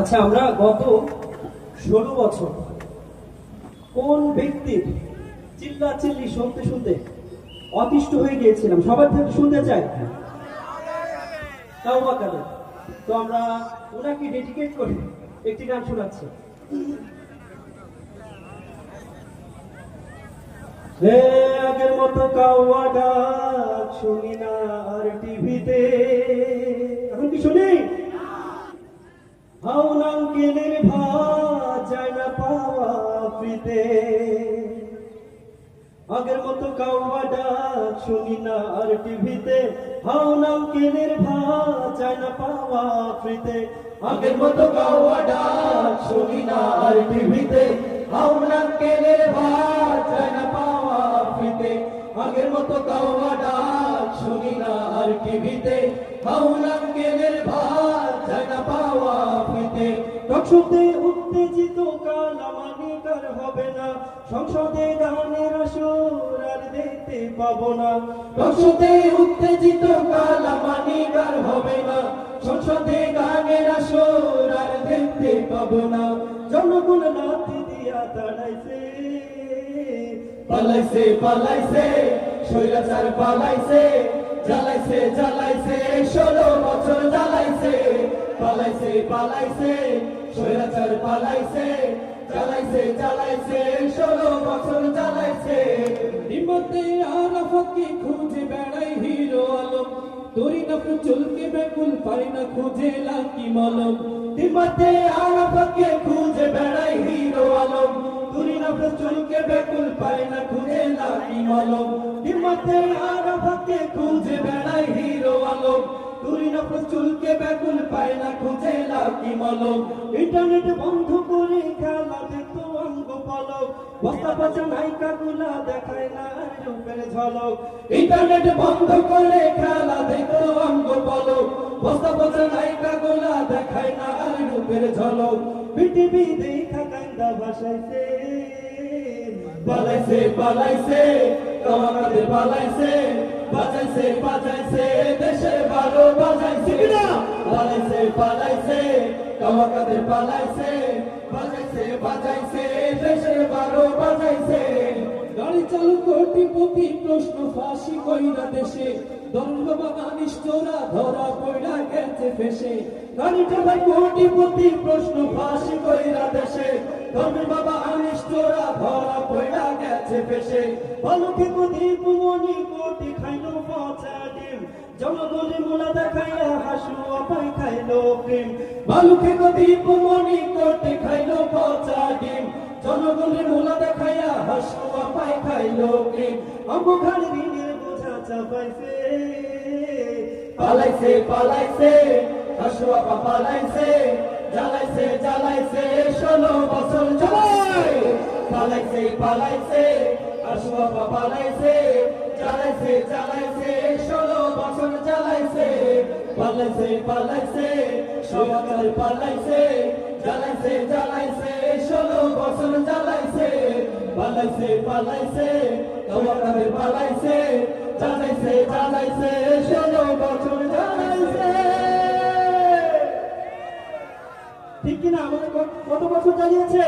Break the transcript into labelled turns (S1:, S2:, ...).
S1: আচ্ছা, আমরা গত 16 বছর কোন ব্যক্তির চিল্লাচিল্লি শুনতে শুনতে অতিষ্ঠ হয়ে গিয়েছিলাম? সবার থেকে শুনতে চাই। তাওবা কাদের। তো আমরা ওনাকে ডেডিকেট করে একটি গান শোনাচ্ছি। হে আগের মতো কাওয়া ডাক শুনি না আর টিভিতে। এখন কি শুনি? হাউন আঙ্কেলের ভাত যায় না পাওয়া ফ্রিতে। আগের মতো কাওয়া ডাক শুনি না আর টিভিতে। হাউন আঙ্কেলের ভাত যায় না পাওয়া ফ্রিতে।
S2: আগের মতো কাওয়া ডাক শুনি না আর টিভিতে। হাউন আঙ্কেলের ভাত যায় না পাওয়া ফ্রিতে। আগের মতো কাওয়া ডাক শুনি না আর টিভিতে। হাউন আঙ্কেলের ভাত যায় না পাওয়া ফ্রিতে।
S1: টকশোতে উত্তেজিত কালামানিকার হবে না। সংসদে গানের আসর আর দেখতে পাবো না।
S2: টকশোতে উত্তেজিত কালামানিকার হবে না। সংসদে গানের আসর আর দেখতে পাবো না।
S1: জনগণ লাথি দিয়া তাড়াইছে।
S2: পালাইছে পালাইছে স্বৈরাচার পালাইছে। জ্বালাইছে জ্বালাইছে 16 বছর জ্বালাইছে। পালাইছে পালাইছে স্বৈরাচার পালাইছে। জ্বালাইছে জ্বালাইছে 16 বছর জ্বালাইছে।
S3: নিমতে আরাফাতকে খুঁজে বেড়াই হিরো আলম। তোরি নফর চুলকে বেকুল পারি না খুঁজে লাকি মলম।
S2: নিমতে আরাফাতকে খুঁজে বেড়াই হিরো আলম। তুরি নফর চুলকে বেকুল পারি না খুঁজে লাকি মলম। নিমতে আরাফাতকে খুঁজে বেড়াই হিরো আলম। তুরি নফর চুলকে বেকুল পারি না খুঁজে লাকি মলম।
S1: ইন্টারনেট বন্ধ করে খেলা দেখতো অঙ্গ পলক। বস্তা পচা নায়িকা গুলা দেখায় না আর রূপের ঝলক।
S2: ইন্টারনেট বন্ধ করে খেলা দেখতো অঙ্গ পলক। বস্তা পচা নায়িকা গুলা দেখায় না আর রূপের ঝলক।
S1: পৃথিবী দেখা কান্দা ভাসাইছে।
S2: পালাইছে পালাইছে কামাকাদের পালাইছে। বাজাইছে বাজাইছে দেশে ভালো বাজাইছে কিনা। পালাইছে পালাইছে কামাকাদের পালাইছে। বাজাইছে বাজাইছে দেশে ভালো বাজাইছে।
S3: গাড়ি চালু কোটিপতি প্রশ্ন ফাঁসি কইরা দেশে। দরুন বাবা আনিষ্টরা ধরা পড়া গেছে ফেসে।
S2: গাড়ি চালায় কোটিপতি প্রশ্ন ফাঁসি কইরা দেশে। ধর্মের বাবা আনিষ্টরা ধরা পড়া গেছে ফেসে।
S1: বালুকে প্রদীপ মনি কোটি খাইলো পচা ডিম। জনগণের মোলা দেখাইয়া হাসু আপাই খাইলো প্রেম।
S2: বালুকে প্রদীপ মনি কোটি খাইলো পচা ডিম। জনগণের মোলা দেখাইয়া হাসু আপাই খাইলো প্রেম।
S1: অম্বখার ঋণের বোঝা চাপাইছে।
S2: পালাইছে পালাইছে হাসু আপা পালাইছে। জ্বালাইছে জ্বালাইছে 16 বছর জ্বালাই। পালাইছে পালাইছে হাসু আপা পালাইছে। জ্বালাইছে জ্বালাইছে 16 বছর জ্বালাইছে। পালাইছে পালাইছে সবাই পালাইছে। জ্বালাইছে জ্বালাইছে 16 বছর জ্বালাইছে। পালাইছে পালাইছে কাওয়াকাদের পালাইছে। জ্বালাইছে জ্বালাইছে 16 বছর জ্বালাইছে।
S1: ঠিক কিনা? আমাদের কত বছর জ্বালিয়েছে?